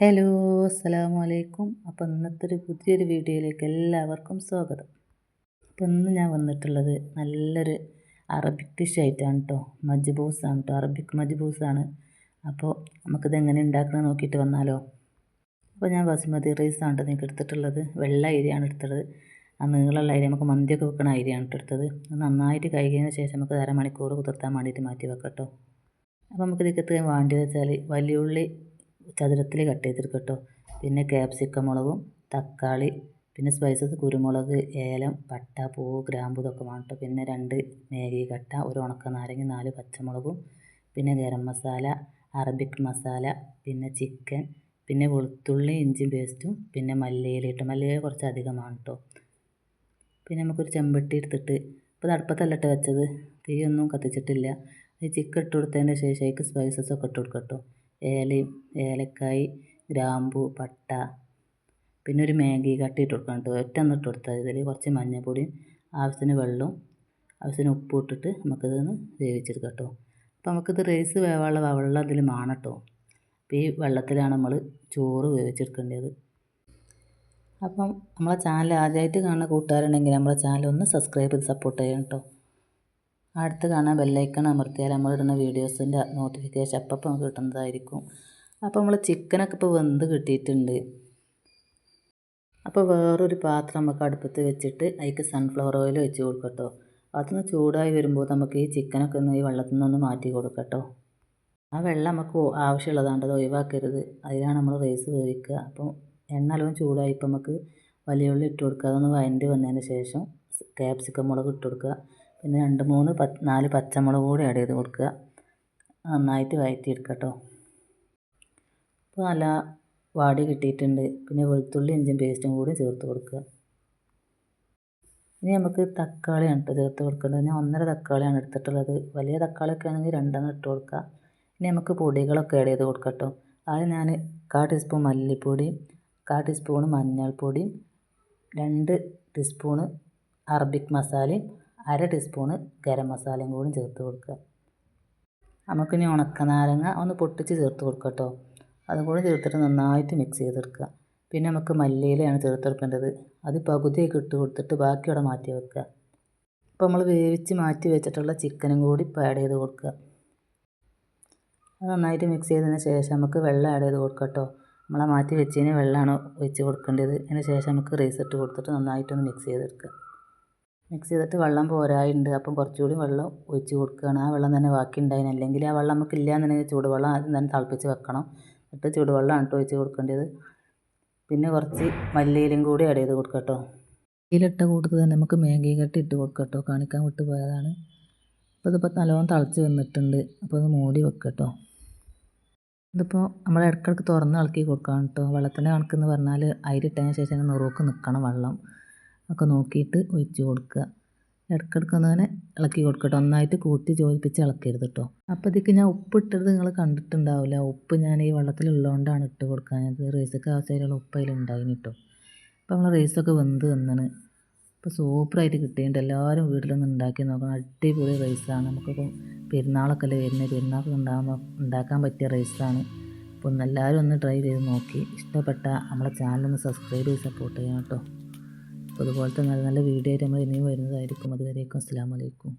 Hello, അസ്സലാമു അലൈക്കും. അപ്പോൾ ഇന്നത്തെ പുതിയൊരു വീഡിയോയിലേക്ക് എല്ലാവർക്കും സ്വാഗതം. അപ്പോൾ ഇന്ന് ഞാൻ വന്നിട്ടുള്ളത് നല്ലൊരു അറബിക് ഡിഷ് ആയിട്ടാണ് കേട്ടോ. മജ്ബൂസാണ് കേട്ടോ, അറബിക് മജ്ബൂസാണ്. അപ്പോൾ നമുക്കിത് എങ്ങനെ ഉണ്ടാക്കുന്നത് നോക്കിയിട്ട് വന്നാലോ. അപ്പോൾ ഞാൻ ബസ്മതി റൈസാണ് കേട്ടോ നിങ്ങൾക്ക് എടുത്തിട്ടുള്ളത്. വെള്ള അരിയാണ് എടുത്തത്. ആ നീളമുള്ള അരി, നമുക്ക് മന്തിയൊക്കെ വെക്കണ അരിയാണ് എടുത്തത്. അത് നന്നായിട്ട് കഴുകിയതിന് ശേഷം നമുക്ക് അരമണിക്കൂർ കുതിർത്താൻ വേണ്ടിയിട്ട് മാറ്റി വെക്കാം കേട്ടോ. അപ്പോൾ നമുക്കിതൊക്കെ വേണ്ടത് വെച്ചാൽ വലിയുള്ളി ചതുരത്തിൽ കട്ട് ചെയ്തെടുക്കുക കേട്ടോ. പിന്നെ ക്യാപ്സിക്കം മുളകും തക്കാളി, പിന്നെ സ്പൈസസ് കുരുമുളക്, ഏലം, പട്ട, പൂവ്, ഗ്രാമ്പു ഇതൊക്കെ വേണം കേട്ടോ. പിന്നെ 2 മാഗി കട്ട, ഒരു ഉണക്ക നാരങ്ങ, 4 പച്ചമുളകും, പിന്നെ ഗരം മസാല, അറബിക് മസാല, പിന്നെ ചിക്കൻ, പിന്നെ വെളുത്തുള്ളി ഇഞ്ചി പേസ്റ്റും, പിന്നെ മല്ലിയില ഇട്ട്, മല്ലിയില കുറച്ച് അധികമാണ് കേട്ടോ. പിന്നെ നമുക്കൊരു ചെമ്പട്ടി എടുത്തിട്ട്, ഇപ്പോൾ അടുപ്പത്തല്ല ഇട്ട് വെച്ചത്, തീയൊന്നും കത്തിച്ചിട്ടില്ല. ഈ ചിക്കൻ ഇട്ട് കൊടുത്തതിൻ്റെ ശേഷം അതിലേക്ക് സ്പൈസസ് ഒക്കെ ഇട്ട് കൊടുക്കുക കേട്ടോ. ഏലക്കായ്, ഗ്രാമ്പു, പട്ട, പിന്നെ ഒരു മാഗി കട്ടി ഇട്ട് കൊടുക്കണം കേട്ടോ. ഒറ്റ ഇട്ട് കൊടുത്താൽ ഇതിൽ കുറച്ച് മഞ്ഞൾപ്പൊടിയും ആവശ്യത്തിന് വെള്ളവും ആവശ്യത്തിന് ഉപ്പും ഇട്ടിട്ട് നമുക്കിതൊന്ന് വേവിച്ചെടുക്കാം കേട്ടോ. അപ്പോൾ നമുക്കിത് റൈസ് വേവാനുള്ള വെള്ളം അതിൽ വേണം കേട്ടോ. അപ്പോൾ ഈ വെള്ളത്തിലാണ് നമ്മൾ ചോറ് വേവിച്ചെടുക്കേണ്ടത്. അപ്പം നമ്മളെ ചാനൽ ആദ്യമായിട്ട് കാണുന്ന കൂട്ടുകാരുണ്ടെങ്കിൽ നമ്മളെ ചാനൽ ഒന്ന് സബ്സ്ക്രൈബ് ചെയ്ത് സപ്പോർട്ട് ചെയ്യണം കേട്ടോ. അടുത്ത് കാണാൻ ബെല്ലൈക്കൺ അമർത്തിയാൽ നമ്മളിടുന്ന വീഡിയോസിൻ്റെ നോട്ടിഫിക്കേഷൻ അപ്പം നമുക്ക് കിട്ടുന്നതായിരിക്കും. അപ്പോൾ നമ്മൾ ചിക്കനൊക്കെ ഇപ്പോൾ വെന്ത് കിട്ടിയിട്ടുണ്ട്. അപ്പോൾ വേറൊരു പാത്രം നമുക്ക് അടുപ്പത്ത് വെച്ചിട്ട് അതിലേക്ക് സൺഫ്ലവർ ഓയിൽ വെച്ച് കൊടുക്കാം കേട്ടോ. അതൊന്ന് ചൂടായി വരുമ്പോൾ നമുക്ക് ഈ ചിക്കനൊക്കെ ഒന്ന് ഈ വെള്ളത്തിൽ നിന്നൊന്ന് മാറ്റി കൊടുക്കാം കേട്ടോ. ആ വെള്ളം നമുക്ക് ആവശ്യമുള്ളതാണ്, അത് ഒഴിവാക്കരുത്. അതിലാണ് നമ്മൾ റൈസ് വേവിക്കുക. അപ്പോൾ എണ്ണ നല്ലോണം ചൂടായി ഇപ്പോൾ നമുക്ക് വലിയ ഉള്ളി ഇട്ട് കൊടുക്കുക. അതൊന്ന് വഴണ്ടി വന്നതിന് ശേഷം ക്യാപ്സിക്കം മുളക് ഇട്ട് കൊടുക്കുക. പിന്നെ 4 പച്ചമുളക് കൂടി ആഡ് ചെയ്ത് കൊടുക്കുക. നന്നായിട്ട് വഴറ്റിയെടുക്കുക കേട്ടോ. അപ്പോൾ നല്ല വാടി കിട്ടിയിട്ടുണ്ട്. പിന്നെ വെളുത്തുള്ളി ഇഞ്ചിയും പേസ്റ്റും കൂടി ചേർത്ത് കൊടുക്കുക. ഇനി നമുക്ക് തക്കാളിയാണ് കേട്ടോ ചേർത്ത് കൊടുക്കേണ്ടത്. ഞാൻ 1.5 തക്കാളിയാണ് എടുത്തിട്ടുള്ളത്. വലിയ തക്കാളിയൊക്കെ ആണെങ്കിൽ 2 ഇട്ട് കൊടുക്കുക. ഇനി നമുക്ക് പൊടികളൊക്കെ ആഡ് ചെയ്ത് കൊടുക്കാം കേട്ടോ. ആദ്യം ഞാൻ 1/4 ടീസ്പൂൺ മല്ലിപ്പൊടി, 1/4 ടീസ്പൂൺ മഞ്ഞൾപ്പൊടി, 2 ടീസ്പൂൺ അറബിക് മസാലയും 1/2 ടീസ്പൂൺ ഗരം മസാലയും കൂടി ചേർത്ത് കൊടുക്കുക. നമുക്കിനി ഉണക്കനാരങ്ങ ഒന്ന് പൊട്ടിച്ച് ചേർത്ത് കൊടുക്കുക കേട്ടോ. അതും കൂടി ചേർത്തിട്ട് നന്നായിട്ട് മിക്സ് ചെയ്തെടുക്കുക. പിന്നെ നമുക്ക് മല്ലിയിലയാണ് ചേർത്തെടുക്കേണ്ടത്. അത് പകുതിയൊക്കെ ഇട്ട് കൊടുത്തിട്ട് ബാക്കി അവിടെ മാറ്റി വെക്കുക. അപ്പോൾ നമ്മൾ വേവിച്ച് മാറ്റി വെച്ചിട്ടുള്ള ചിക്കനും കൂടി ഇപ്പോൾ ആഡ് ചെയ്ത് കൊടുക്കുക. അത് നന്നായിട്ട് മിക്സ് ചെയ്തതിന് ശേഷം നമുക്ക് വെള്ളം ആഡ് ചെയ്ത് കൊടുക്കുക കേട്ടോ. നമ്മളെ മാറ്റി വെച്ചതിന് വെള്ളമാണ് ഒഴിച്ച് കൊടുക്കേണ്ടത്. അതിന് ശേഷം നമുക്ക് റൈസ് ഇട്ട് കൊടുത്തിട്ട് നന്നായിട്ടൊന്ന് മിക്സ് ചെയ്തെടുക്കുക. മിക്സ് ചെയ്തിട്ട് വെള്ളം പോരായുണ്ട്, അപ്പം കുറച്ചുകൂടി വെള്ളം ഒഴിച്ച് കൊടുക്കുകയാണ്. ആ വെള്ളം തന്നെ ബാക്കി ഉണ്ടായിന്, അല്ലെങ്കിൽ ആ വെള്ളം നമുക്ക് ഇല്ലയെന്നുണ്ടെങ്കിൽ ചൂടുവെള്ളം ആദ്യം തന്നെ തിളപ്പിച്ച് വെക്കണം. എന്നിട്ട് ചൂടുവെള്ളമാണ് കേട്ടോ ഒഴിച്ച് കൊടുക്കേണ്ടത്. പിന്നെ കുറച്ച് മല്ലിയിലയും കൂടി ആഡ് ചെയ്ത് കൊടുക്കുക കേട്ടോ. മല്ലിയിലിട്ട കൂട്ടത്തിൽ തന്നെ നമുക്ക് മാഗി കട്ടി ഇട്ട് കൊടുക്കുക കേട്ടോ. കാണിക്കാൻ വിട്ട് പോയതാണ്. അപ്പോൾ ഇതിപ്പോൾ നല്ലോണം തിളച്ച് വന്നിട്ടുണ്ട്. അപ്പോൾ അത് മൂടി വെക്കുക കേട്ടോ. ഇതിപ്പോൾ നമ്മൾ ഇടയ്ക്കിടയ്ക്ക് തുറന്ന് ഇളക്കി കൊടുക്കണം കേട്ടോ. വെള്ളത്തിൻ്റെ കണക്കെന്ന് പറഞ്ഞാൽ അരി ഇട്ടതിന് ശേഷം നുറുക്ക് നിൽക്കണം വെള്ളം ഒക്കെ നോക്കിയിട്ട് ഒഴിച്ച് കൊടുക്കുക. ഇടയ്ക്കിടയ്ക്ക് ഒന്ന് അങ്ങനെ ഇളക്കി കൊടുക്കട്ടോ. ഒന്നായിട്ട് കൂട്ടി യോജിപ്പിച്ച് ഇളക്കരുത് കേട്ടോ. അപ്പോൾ ഇതിക്ക് ഞാൻ ഉപ്പിട്ടത് നിങ്ങൾ കണ്ടിട്ടുണ്ടാവില്ല. ഉപ്പ് ഞാൻ ഈ വെള്ളത്തിലുള്ളതുകൊണ്ടാണ് ഇട്ട് കൊടുക്കാഞ്ഞത്. റൈസൊക്കെ ആവശ്യമായിട്ടുള്ള ഉപ്പ് അതിലുണ്ടായിന് കേട്ടോ. അപ്പോൾ നമ്മൾ റൈസൊക്കെ വെന്ത് വന്നാണ്. ഇപ്പോൾ സൂപ്പറായിട്ട് കിട്ടിയിട്ടുണ്ട്. എല്ലാവരും വീട്ടിലൊന്ന് ഉണ്ടാക്കി നോക്കണം. അടിപൊളി റൈസാണ്. നമുക്കിപ്പോൾ പെരുന്നാളൊക്കെ അല്ലേ വരുന്നത്, പെരുന്നാളൊക്കെ ഉണ്ടാക്കാൻ പറ്റിയ റൈസാണ്. അപ്പോൾ എല്ലാവരും ഒന്ന് ട്രൈ ചെയ്ത് നോക്കി ഇഷ്ടപ്പെട്ട നമ്മളെ ചാനലൊന്ന് സബ്സ്ക്രൈബ് ചെയ്ത് സപ്പോർട്ട് ചെയ്യണം കേട്ടോ. അപ്പോൾ അതുപോലത്തെ നല്ല നല്ല വീഡിയോ ആയിട്ട് നമ്മൾ ഇനിയും വരുന്നതായിരിക്കും. അതുവരേക്കും അസ്സലാമു അലൈക്കും.